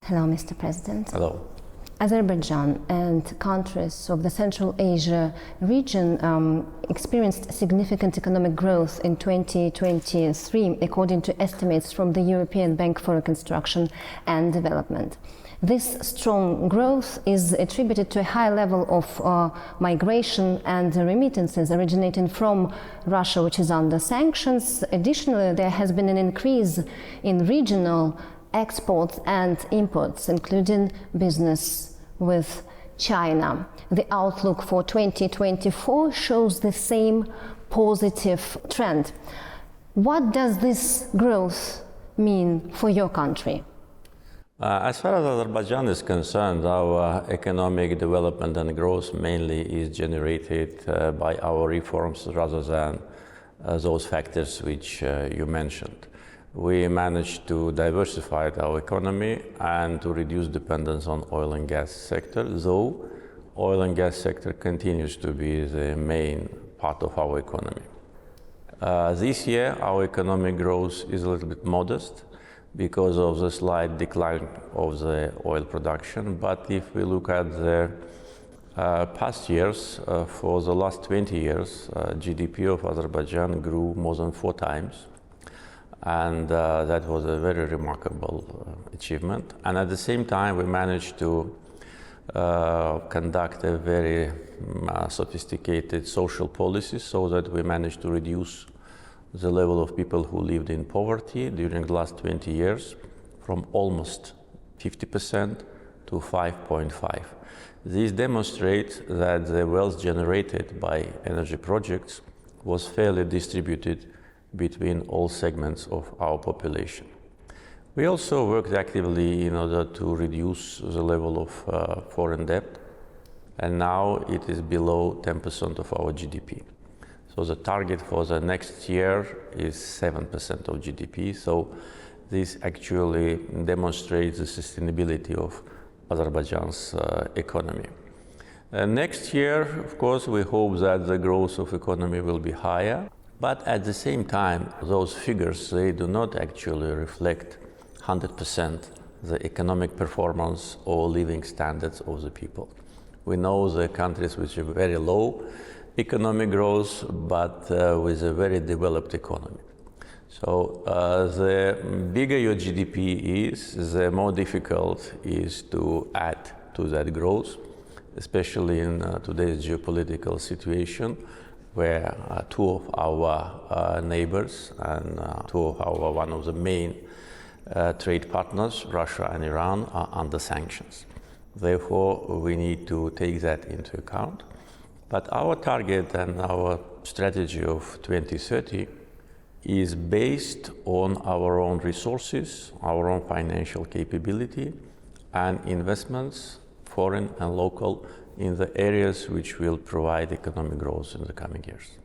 Hello, Mr. President. Hello. Azerbaijan and countries of the Central Asia region experienced significant economic growth in 2023, according to estimates from the European Bank for Reconstruction and Development. This strong growth is attributed to a high level of migration and remittances originating from Russia, which is under sanctions. Additionally, there has been an increase in regional exports and imports, including business with China. The outlook for 2024 shows the same positive trend. What does this growth mean for your country? As far as Azerbaijan is concerned, our economic development and growth mainly is generated by our reforms rather than those factors which you mentioned. We managed to diversify our economy and to reduce dependence on oil and gas sector, though oil and gas sector continues to be the main part of our economy. This year, our economic growth is a little bit modest because of the slight decline of the oil production. But if we look at the past years, for the last 20 years, GDP of Azerbaijan grew more than 4 times. And that was a very remarkable achievement. And at the same time, we managed to conduct a very sophisticated social policy so that we managed to reduce the level of people who lived in poverty during the last 20 years from almost 50% to 5.5%. This demonstrates that the wealth generated by energy projects was fairly distributed between all segments of our population. We also worked actively in order to reduce the level of foreign debt, and now it is below 10% of our GDP. So the target for the next year is 7% of GDP, so this actually demonstrates the sustainability of Azerbaijan's economy. Next year, of course, we hope that the growth of economy will be higher. But at the same time, those figures, they do not actually reflect 100% the economic performance or living standards of the people. We know the countries which have very low economic growth, but with a very developed economy. So the bigger your GDP is, the more difficult it is to add to that growth, especially in today's geopolitical situation, where 2 of our neighbors and one of the main trade partners, Russia and Iran, are under sanctions. Therefore, we need to take that into account. But our target and our strategy of 2030 is based on our own resources, our own financial capability, and investments, foreign and local, in the areas which will provide economic growth in the coming years.